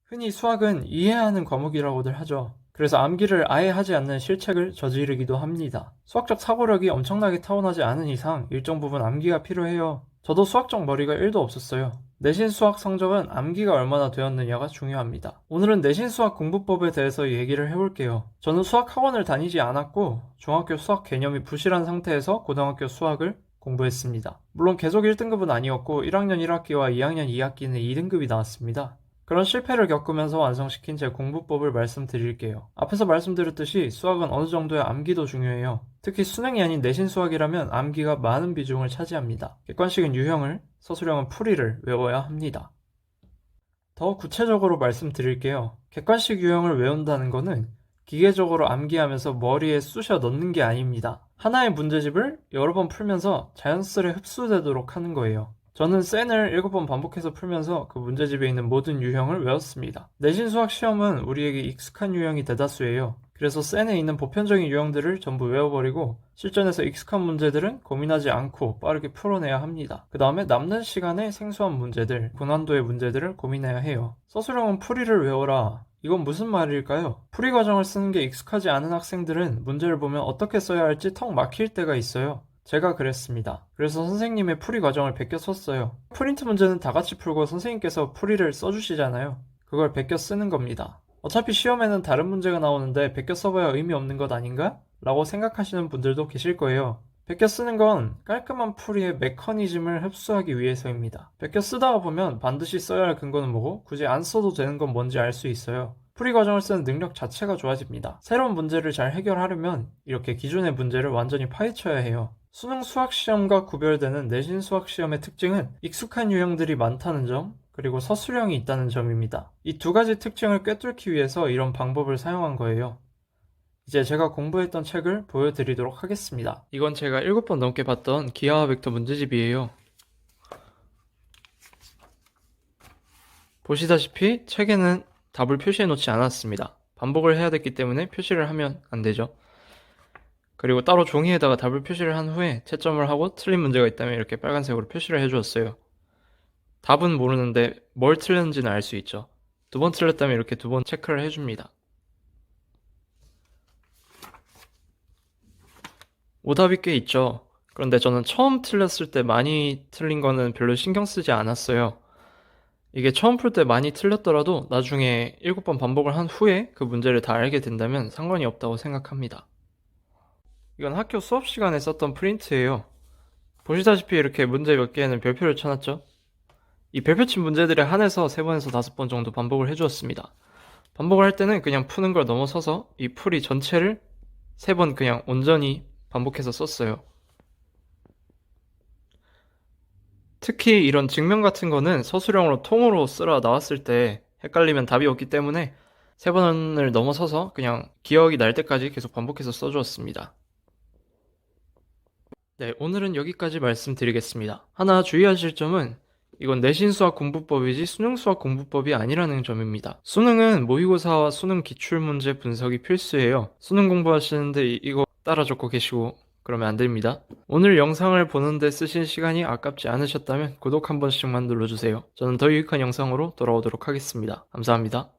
흔히 수학은 이해하는 과목이라고들 하죠. 그래서 암기를 아예 하지 않는 실책을 저지르기도 합니다. 수학적 사고력이 엄청나게 타고나지 않은 이상 일정 부분 암기가 필요해요. 저도 수학적 머리가 1도 없었어요. 내신 수학 성적은 암기가 얼마나 되었느냐가 중요합니다. 오늘은 내신 수학 공부법에 대해서 얘기를 해볼게요. 저는 수학 학원을 다니지 않았고 중학교 수학 개념이 부실한 상태에서 고등학교 수학을 공부했습니다. 물론 계속 1등급은 아니었고 1학년 1학기와 2학년 2학기는 2등급이 나왔습니다. 그런 실패를 겪으면서 완성시킨 제 공부법을 말씀드릴게요. 앞에서 말씀드렸듯이 수학은 어느 정도의 암기도 중요해요. 특히 수능이 아닌 내신 수학이라면 암기가 많은 비중을 차지합니다. 객관식은 유형을, 서술형은 풀이를 외워야 합니다. 더 구체적으로 말씀드릴게요. 객관식 유형을 외운다는 것은 기계적으로 암기하면서 머리에 쑤셔 넣는 게 아닙니다. 하나의 문제집을 여러 번 풀면서 자연스레 흡수되도록 하는 거예요. 저는 센을 7번 반복해서 풀면서 그 문제집에 있는 모든 유형을 외웠습니다. 내신 수학 시험은 우리에게 익숙한 유형이 대다수예요. 그래서 센에 있는 보편적인 유형들을 전부 외워버리고 실전에서 익숙한 문제들은 고민하지 않고 빠르게 풀어내야 합니다. 그 다음에 남는 시간에 생소한 문제들, 고난도의 문제들을 고민해야 해요. 서술형은 풀이를 외워라. 이건 무슨 말일까요? 풀이 과정을 쓰는 게 익숙하지 않은 학생들은 문제를 보면 어떻게 써야 할지 턱 막힐 때가 있어요. 제가 그랬습니다. 그래서 선생님의 풀이 과정을 베껴 썼어요. 프린트 문제는 다 같이 풀고 선생님께서 풀이를 써주시잖아요. 그걸 베껴 쓰는 겁니다. 어차피 시험에는 다른 문제가 나오는데 베껴 써봐야 의미 없는 것 아닌가? 라고 생각하시는 분들도 계실 거예요. 베껴 쓰는 건 깔끔한 풀이의 메커니즘을 흡수하기 위해서입니다. 베껴 쓰다가 보면 반드시 써야 할 근거는 뭐고 굳이 안 써도 되는 건 뭔지 알 수 있어요. 풀이 과정을 쓰는 능력 자체가 좋아집니다. 새로운 문제를 잘 해결하려면 이렇게 기존의 문제를 완전히 파헤쳐야 해요. 수능 수학 시험과 구별되는 내신 수학 시험의 특징은 익숙한 유형들이 많다는 점, 그리고 서술형이 있다는 점입니다. 이 두 가지 특징을 꿰뚫기 위해서 이런 방법을 사용한 거예요. 이제 제가 공부했던 책을 보여드리도록 하겠습니다. 이건 제가 7번 넘게 봤던 기하와 벡터 문제집이에요. 보시다시피 책에는 답을 표시해 놓지 않았습니다. 반복을 해야 됐기 때문에 표시를 하면 안 되죠. 그리고 따로 종이에다가 답을 표시를 한 후에 채점을 하고 틀린 문제가 있다면 이렇게 빨간색으로 표시를 해주었어요. 답은 모르는데 뭘 틀렸는지는 알 수 있죠. 2번 틀렸다면 이렇게 2번 체크를 해줍니다. 오답이 꽤 있죠. 그런데 저는 처음 틀렸을 때 많이 틀린 거는 별로 신경 쓰지 않았어요. 이게 처음 풀 때 많이 틀렸더라도 나중에 7번 반복을 한 후에 그 문제를 다 알게 된다면 상관이 없다고 생각합니다. 이건 학교 수업 시간에 썼던 프린트예요. 보시다시피 이렇게 문제 몇 개에는 별표를 쳐놨죠. 이 별표 친 문제들에 한해서 3번에서 5번 정도 반복을 해주었습니다. 반복을 할 때는 그냥 푸는 걸 넘어서서 이 풀이 전체를 3번 그냥 온전히 반복해서 썼어요. 특히 이런 증명 같은 거는 서술형으로 통으로 쓰라 나왔을 때 헷갈리면 답이 없기 때문에 3번을 넘어서서 그냥 기억이 날 때까지 계속 반복해서 써주었습니다. 네, 오늘은 여기까지 말씀드리겠습니다. 하나 주의하실 점은 이건 내신 수학 공부법이지 수능 수학 공부법이 아니라는 점입니다. 수능은 모의고사와 수능 기출문제 분석이 필수예요. 수능 공부하시는데 이거 따라 적고 계시고 그러면 안 됩니다. 오늘 영상을 보는데 쓰신 시간이 아깝지 않으셨다면 구독 한 번씩만 눌러주세요. 저는 더 유익한 영상으로 돌아오도록 하겠습니다. 감사합니다.